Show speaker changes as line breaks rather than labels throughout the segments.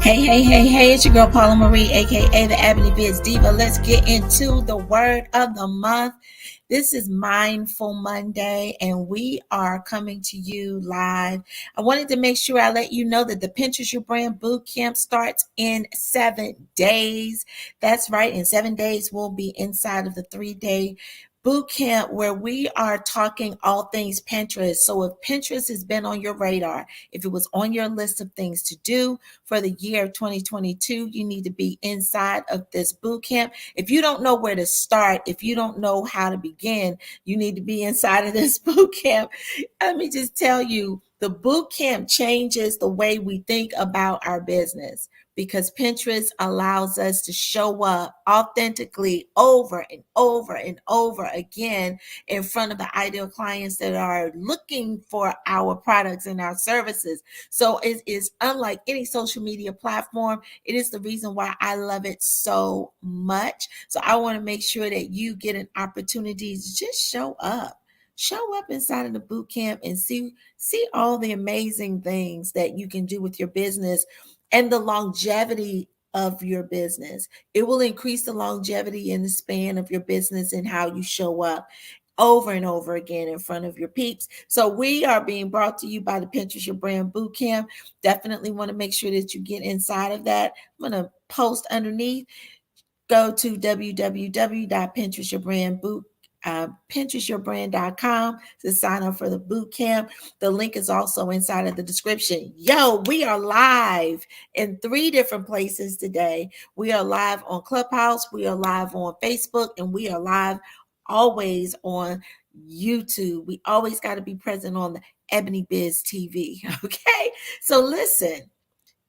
Hey, it's your girl Paula Marie, aka the EbonyBizDiva. Let's get into the word of the month. This is Mindful Monday, and we are coming to you live. I wanted to make sure I let you know that the Pinterest Your Brand Bootcamp starts in 7 days. That's right, in 7 days, we'll be inside of the 3-day boot camp where we are talking all things Pinterest. So if Pinterest has been on your radar, if it was on your list of things to do for the year of 2022, you need to be inside of this boot camp. If you don't know where to start, if you don't know how to begin, you need to be inside of this boot camp. Let me just tell you, the boot camp changes the way we think about our business, because Pinterest allows us to show up authentically over and over and over again in front of the ideal clients that are looking for our products and our services. So it is unlike any social media platform. It is the reason why I love it so much. So I want to make sure that you get an opportunity to just show up. Show up inside of the boot camp and see all the amazing things that you can do with your business and the longevity of your business. It will increase the longevity and the span of your business and how you show up over and over again in front of your peeps. So we are being brought to you by the Pinterest Your Brand Bootcamp. Definitely want to make sure that you get inside of that. I'm going to post underneath. Go to pinterestyourbrand.com to sign up for the boot camp. The link is also inside of the description. We are live in 3 different places today. We are live on Clubhouse, we are live on Facebook, and we are live always on YouTube. We always got to be present on the Ebony Biz TV. Okay, so listen.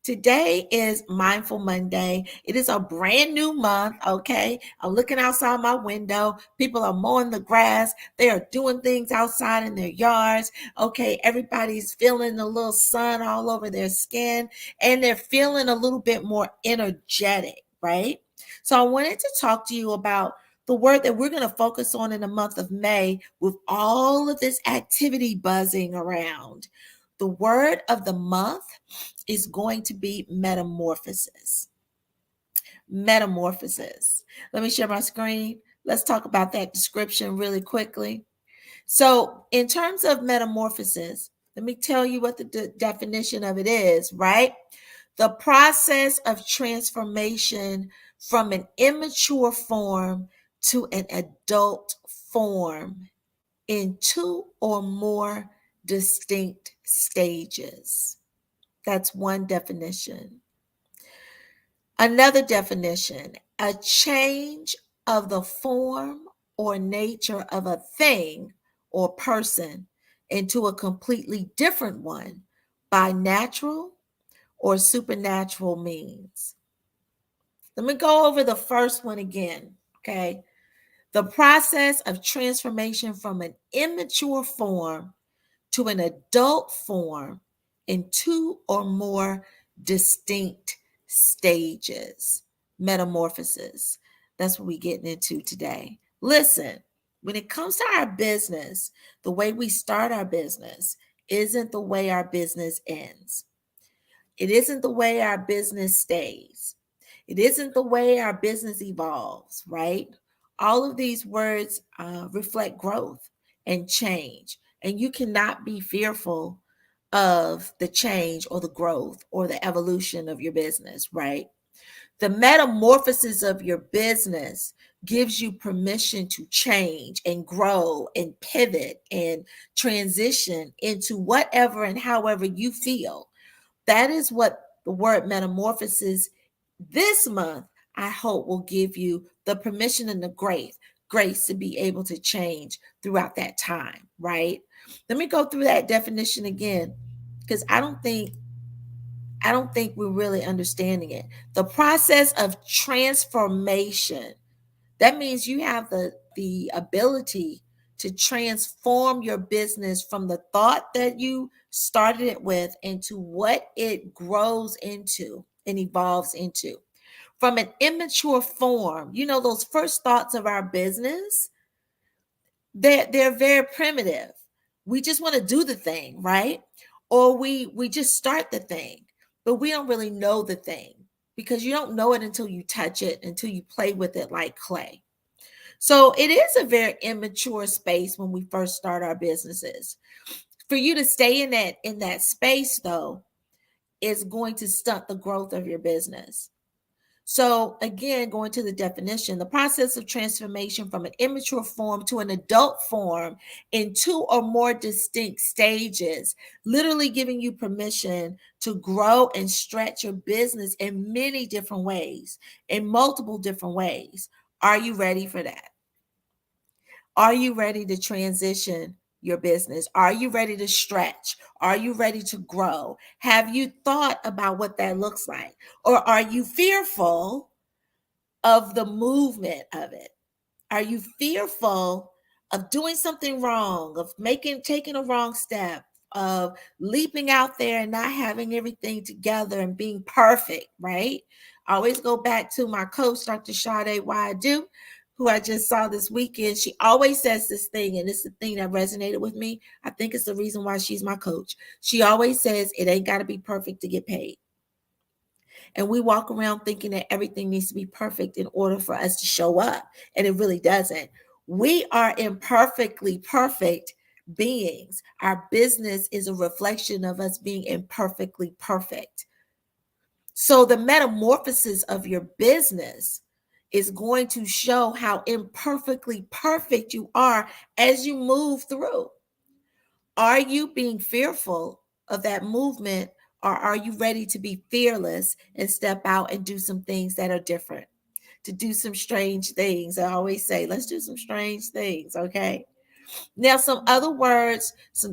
Today is Mindful Monday. It is a brand new month, okay? I'm looking outside my window. People are mowing the grass. They are doing things outside in their yards, okay? Everybody's feeling a little sun all over their skin, and they're feeling a little bit more energetic, right? So I wanted to talk to you about the word that we're going to focus on in the month of May with all of this activity buzzing around. The word of the month is going to be metamorphosis. Metamorphosis. Let me share my screen. Let's talk about that description really quickly. So, in terms of metamorphosis, let me tell you what the definition of it is, right? The process of transformation from an immature form to an adult form in 2 or more distinct stages. That's one definition. Another definition, a change of the form or nature of a thing or person into a completely different one by natural or supernatural means. Let me go over the first one again, okay? The process of transformation from an immature form to an adult form in 2 or more distinct stages. Metamorphosis. That's what we're getting into today. Listen, when it comes to our business, the way we start our business isn't the way our business ends. It isn't the way our business stays. It isn't the way our business evolves, right? All of these words reflect growth and change, and you cannot be fearful of the change or the growth or the evolution of your business, right? The metamorphosis of your business gives you permission to change and grow and pivot and transition into whatever and however you feel. That is what the word metamorphosis this month, I hope, will give you the permission and the grace to be able to change throughout that time, right? Let me go through that definition again, because I don't think we're really understanding it. The process of transformation. That means you have the ability to transform your business from the thought that you started it with into what it grows into and evolves into. From an immature form, those first thoughts of our business, they're very primitive. We just want to do the thing, right? Or we just start the thing. but we don't really know the thing because you don't know it until you touch it, until you play with it like clay. So it is a very immature space when we first start our businesses. For you to stay in that space though is going to stunt the growth of your business. So again, going to the definition, the process of transformation from an immature form to an adult form in 2 or more distinct stages, literally giving you permission to grow and stretch your business in many different ways, in multiple different ways. Are you ready for that? Are you ready to transition your business? Are you ready to stretch? Are you ready to grow? Have you thought about what that looks like? Or are you fearful of the movement of it? Are you fearful of doing something wrong, of taking a wrong step, of leaping out there and not having everything together and being perfect, right? I always go back to my coach, Dr. Sade Why I Do, who I just saw this weekend. She always says this thing, and it's the thing that resonated with me. I think it's the reason why she's my coach. She always says it ain't got to be perfect to get paid. And we walk around thinking that everything needs to be perfect in order for us to show up. And it really doesn't. We are imperfectly perfect beings. Our business is a reflection of us being imperfectly perfect. So the metamorphosis of your business is going to show how imperfectly perfect you are as you move through. Are you being fearful of that movement, or are you ready to be fearless and step out and do some things that are different, to do some strange things? I always say, let's do some strange things, okay? Now, some other words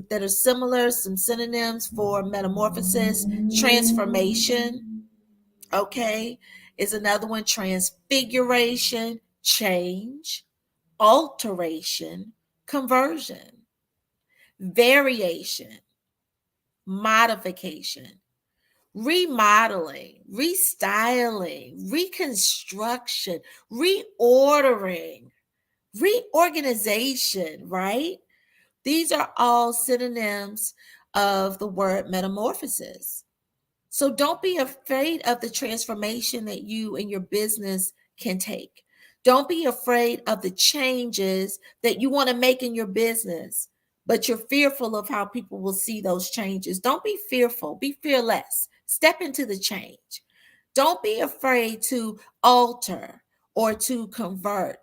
that are similar, some synonyms for metamorphosis: transformation, okay, is another one. Transfiguration, change, alteration, conversion, variation, modification, remodeling, restyling, reconstruction, reordering, reorganization, right? These are all synonyms of the word metamorphosis. So don't be afraid of the transformation that you and your business can take. Don't be afraid of the changes that you want to make in your business, but you're fearful of how people will see those changes. Don't be fearful, be fearless. Step into the change. Don't be afraid to alter or to convert.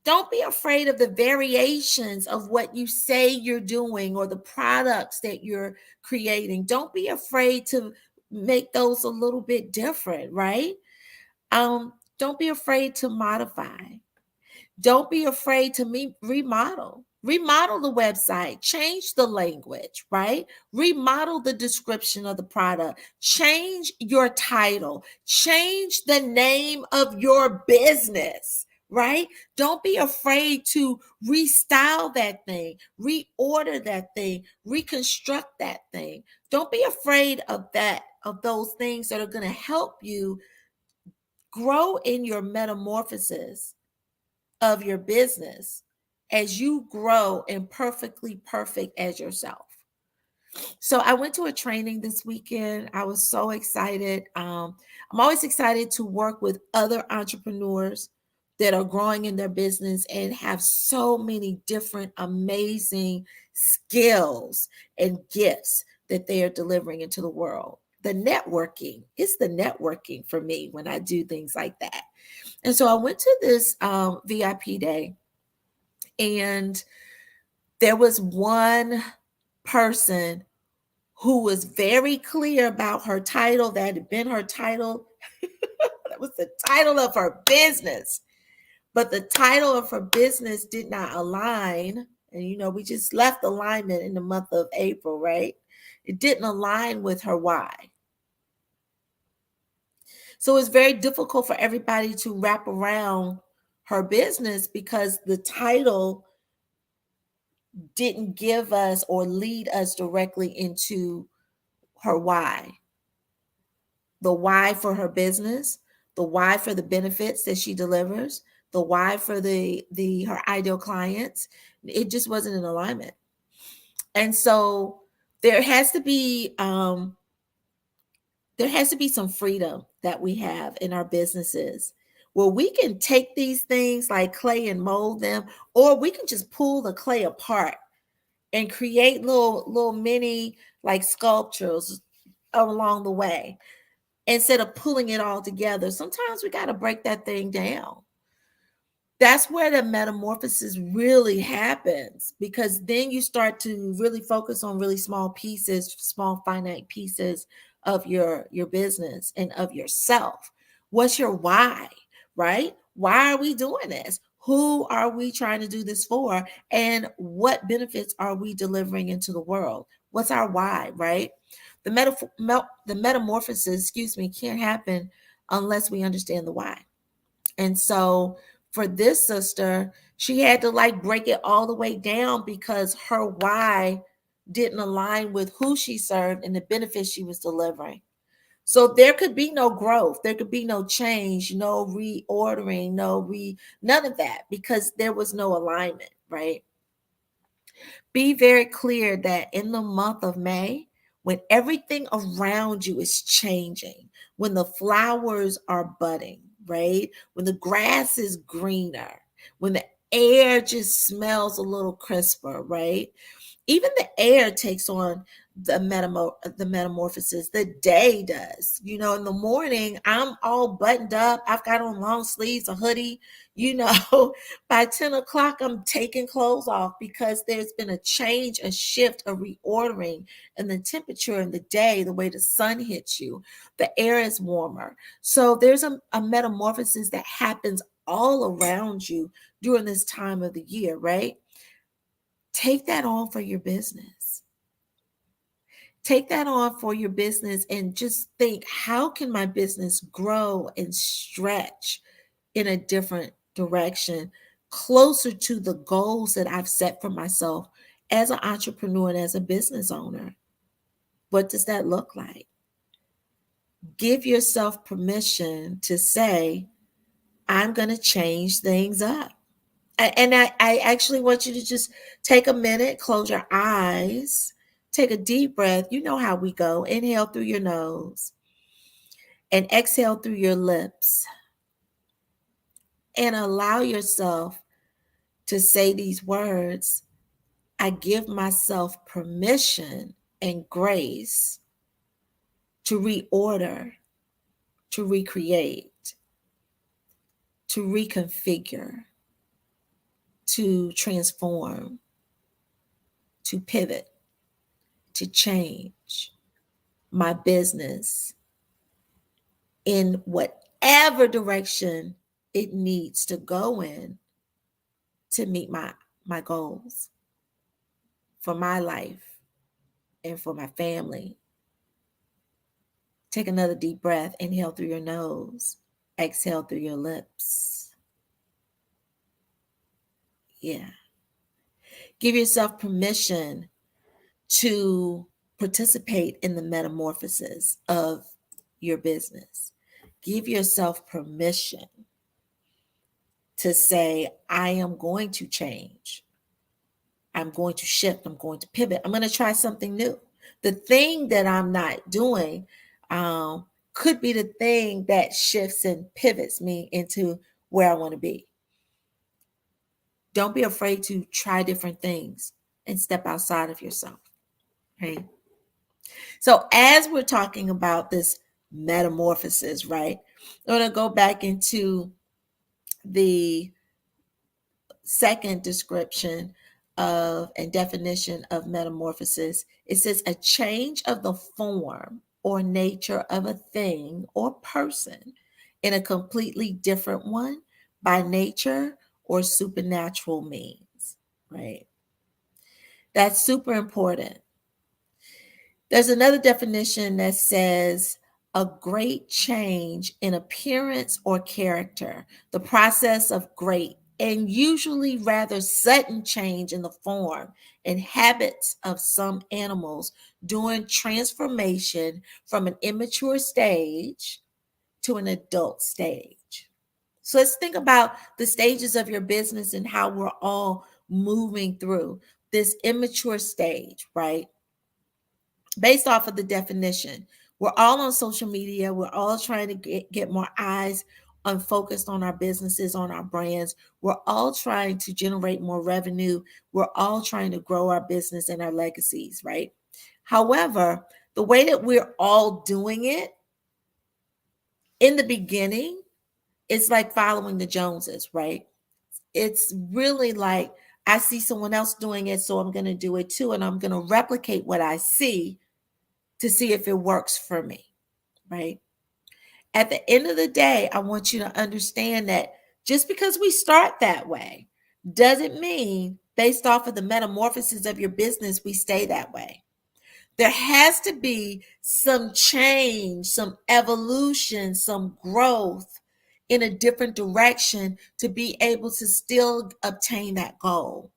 Don't be afraid of the variations of what you say you're doing or the products that you're creating. Don't be afraid to make those a little bit different, right? Don't be afraid to modify. Don't be afraid to remodel. Remodel the website, change the language, right? Remodel the description of the product, change your title, change the name of your business, right? Don't be afraid to restyle that thing, reorder that thing, reconstruct that thing. Don't be afraid of that, of those things that are going to help you grow in your metamorphosis of your business as you grow imperfectly perfect as yourself. So I went to a training this weekend. I was so excited. I'm always excited to work with other entrepreneurs that are growing in their business and have so many different amazing skills and gifts that they are delivering into the world. The networking, it's the networking for me when I do things like that. And so I went to this VIP day, and there was one person who was very clear about her title. That had been her title. That was the title of her business. But the title of her business did not align. And, we just left alignment in the month of April, right? It didn't align with her why. So it's very difficult for everybody to wrap around her business because the title didn't give us or lead us directly into her why. The why for her business, the why for the benefits that she delivers, the why for her ideal clients. It just wasn't in alignment. And so there has to be there has to be some freedom that we have in our businesses where we can take these things like clay and mold them, or we can just pull the clay apart and create little mini like sculptures along the way instead of pulling it all together. Sometimes we got to break that thing down. That's where the metamorphosis really happens, because then you start to really focus on really small pieces, small finite pieces of your business and of yourself. What's your why, right? Why are we doing this? Who are we trying to do this for? And what benefits are we delivering into the world? What's our why, right? The metamorphosis, can't happen unless we understand the why. And so for this sister, she had to like break it all the way down because her why didn't align with who she served and the benefits she was delivering. So there could be no growth, there could be no change, no reordering, none of that, because there was no alignment, right? Be very clear that in the month of May, when everything around you is changing, when the flowers are budding, right? When the grass is greener, when the air just smells a little crisper, right? Even the air takes on the metamorphosis. The day does. In the morning, I'm all buttoned up. I've got on long sleeves, a hoodie. By 10 o'clock, I'm taking clothes off because there's been a change, a shift, a reordering in the temperature in the day, the way the sun hits you. The air is warmer. So there's a metamorphosis that happens all around you during this time of the year, right? Take that on for your business. Take that on for your business and just think, how can my business grow and stretch in a different direction, closer to the goals that I've set for myself as an entrepreneur and as a business owner? What does that look like? Give yourself permission to say, I'm going to change things up. And I actually want you to just take a minute, close your eyes, take a deep breath. You know how we go. Inhale through your nose and exhale through your lips. And allow yourself to say these words. I give myself permission and grace to reorder, to recreate, to reconfigure, to transform, to pivot, to change my business in whatever direction it needs to go in to meet my goals for my life and for my family. Take another deep breath. Inhale through your nose. Exhale through your lips. Yeah. Give yourself permission to participate in the metamorphosis of your business. Give yourself permission to say, I am going to change. I'm going to shift. I'm going to pivot. I'm going to try something new. The thing that I'm not doing could be the thing that shifts and pivots me into where I want to be. Don't be afraid to try different things and step outside of yourself, right? So as we're talking about this metamorphosis, right, I'm going to go back into the second description of and definition of metamorphosis. It says a change of the form or nature of a thing or person in a completely different one by nature or supernatural means, right? That's super important. There's another definition that says a great change in appearance or character, the process of great and usually rather sudden change in the form and habits of some animals during transformation from an immature stage to an adult stage. So let's think about the stages of your business and how we're all moving through this immature stage, right? Based off of the definition, We're all on social media. We're all trying to get more eyes on focused on our businesses, on our brands. We're all trying to generate more revenue. We're all trying to grow our business and our legacies, right? However, the way that we're all doing it in the beginning, it's like following the Joneses, right? It's really like I see someone else doing it, so I'm going to do it too. And I'm going to replicate what I see to see if it works for me, right? At the end of the day, I want you to understand that just because we start that way doesn't mean, based off of the metamorphosis of your business, we stay that way. There has to be some change, some evolution, some growth in a different direction to be able to still obtain that goal.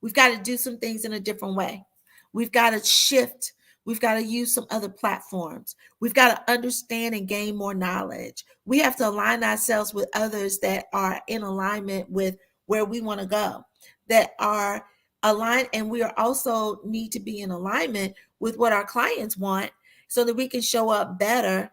We've got to do some things in a different way. We've got to shift. We've got to use some other platforms. We've got to understand and gain more knowledge. We have to align ourselves with others that are in alignment with where we want to go, that are aligned. And we are also need to be in alignment with what our clients want so that we can show up better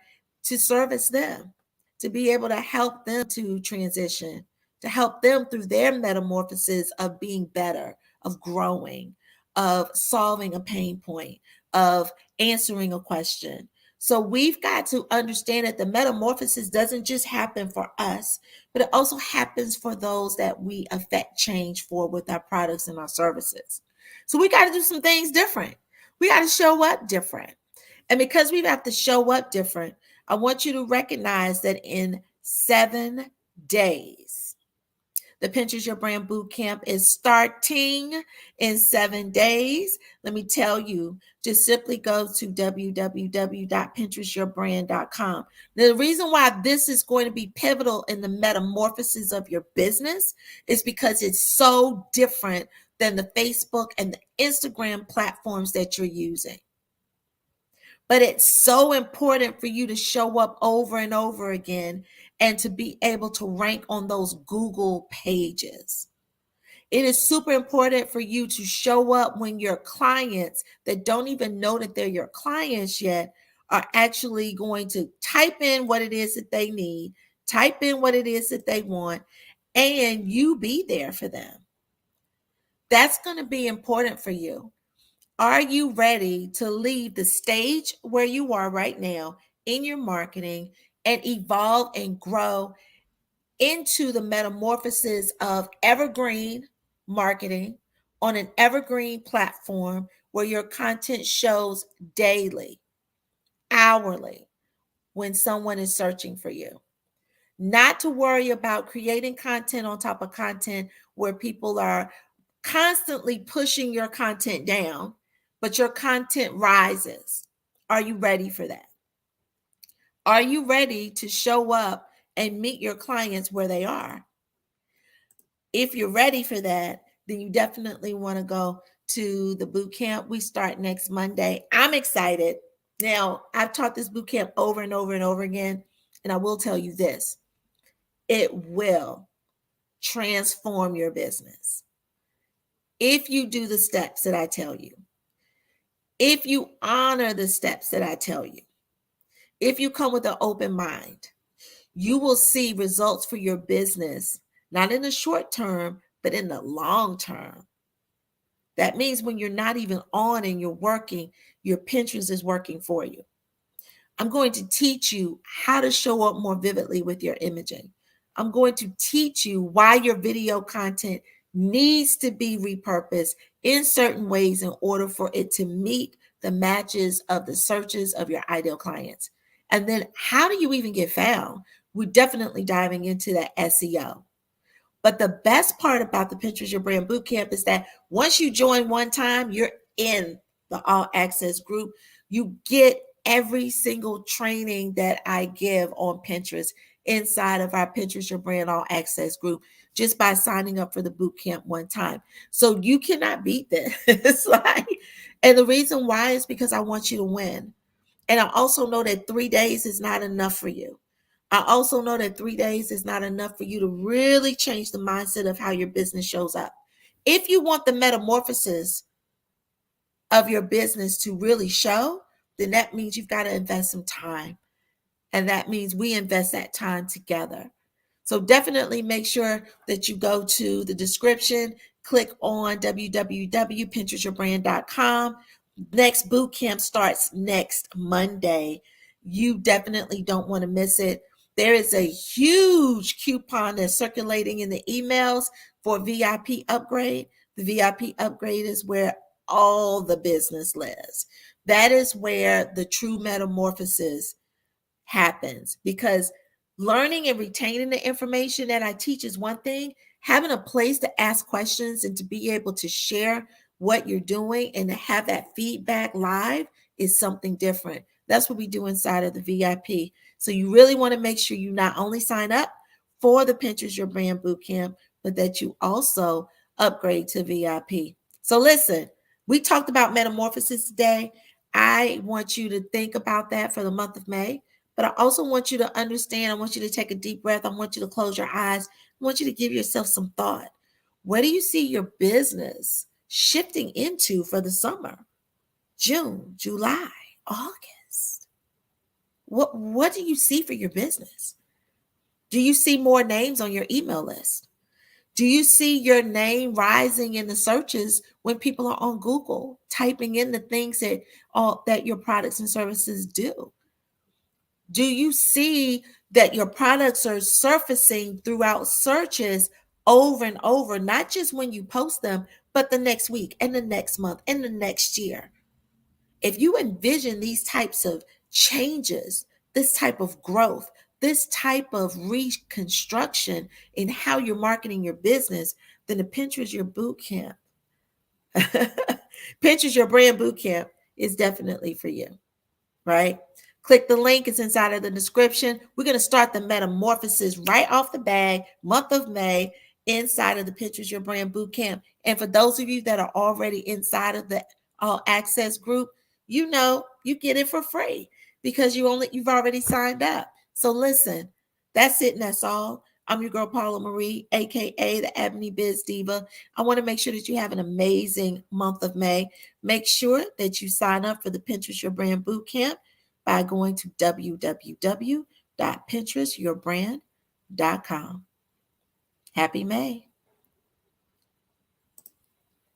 to service them, to be able to help them to transition, to help them through their metamorphosis of being better, of growing, of solving a pain point, of answering a question. So we've got to understand that the metamorphosis doesn't just happen for us, but it also happens for those that we affect change for with our products and our services. So we got to do some things different. We got to show up different. And because we have to show up different, I want you to recognize that in 7 days, the Pinterest Your Brand Bootcamp is starting in 7 days. Let me tell you, just simply go to www.pinterestyourbrand.com. Now, the reason why this is going to be pivotal in the metamorphosis of your business is because it's so different than the Facebook and the Instagram platforms that you're using. But it's so important for you to show up over and over again and to be able to rank on those Google pages. It is super important for you to show up when your clients that don't even know that they're your clients yet are actually going to type in what it is that they need, type in what it is that they want, and you be there for them. That's going to be important for you. Are you ready to leave the stage where you are right now in your marketing and evolve and grow into the metamorphosis of evergreen marketing on an evergreen platform where your content shows daily, hourly, when someone is searching for you? Not to worry about creating content on top of content where people are constantly pushing your content down, but your content rises. Are you ready for that? Are you ready to show up and meet your clients where they are? If you're ready for that, then you definitely want to go to the boot camp. We start next Monday. I'm excited. Now, I've taught this boot camp over and over and over again, and I will tell you this. It will transform your business. If you do the steps that I tell you, if you honor the steps that I tell you, if you come with an open mind, you will see results for your business, not in the short term, but in the long term. That means when you're not even on and you're working, your Pinterest is working for you. I'm going to teach you how to show up more vividly with your imaging. I'm going to teach you why your video content needs to be repurposed in certain ways in order for it to meet the matches of the searches of your ideal clients. And then how do you even get found? We're definitely diving into that SEO. But the best part about the Pinterest Your Brand Bootcamp is that once you join one time, you're in the all access group. You get every single training that I give on Pinterest inside of our Pinterest Your Brand all access group just by signing up for the bootcamp one time. So you cannot beat this. It's like, and the reason why is because I want you to win. And I also know that 3 days is not enough for you. I also know that 3 days is not enough for you to really change the mindset of how your business shows up. If you want the metamorphosis of your business to really show, then that means you've got to invest some time. And that means we invest that time together. So definitely make sure that you go to the description, click on www.pinterestyourbrand.com. Next boot camp starts next Monday. You definitely don't want to miss it. There is a huge coupon that's circulating in the emails for VIP upgrade. The VIP upgrade is where all the business lives. That is where the true metamorphosis happens, because learning and retaining the information that I teach is one thing. Having a place to ask questions and to be able to share what you're doing and to have that feedback live is something different. That's what we do inside of the VIP. So you really want to make sure you not only sign up for the Pinterest Your Brand Bootcamp, but that you also upgrade to VIP. So listen, we talked about metamorphosis today. I want you to think about that for the month of May. But I also want you to understand, I want you to take a deep breath. I want you to close your eyes. I want you to give yourself some thought. Where do you see your business shifting into for the summer? June, July, August. What do you see for your business? Do you see more names on your email list? Do you see your name rising in the searches when people are on Google, typing in the things that your products and services do? Do you see that your products are surfacing throughout searches over and over, not just when you post them, but the next week and the next month and the next year? If you envision these types of changes, this type of growth, this type of reconstruction in how you're marketing your business, then the Pinterest Your Bootcamp, Pinterest Your Brand Bootcamp is definitely for you. Right? Click the link. It's inside of the description. We're going to start the metamorphosis right off the bag, month of May, inside of the Pinterest Your Brand Bootcamp. And for those of you that are already inside of the All Access group, you know you get it for free because you've already signed up. So listen, that's it and that's all. I'm your girl, Paula Marie, aka the Ebony Biz Diva. I want to make sure that you have an amazing month of May. Make sure that you sign up for the Pinterest Your Brand Bootcamp by going to www.pinterestyourbrand.com. Happy May.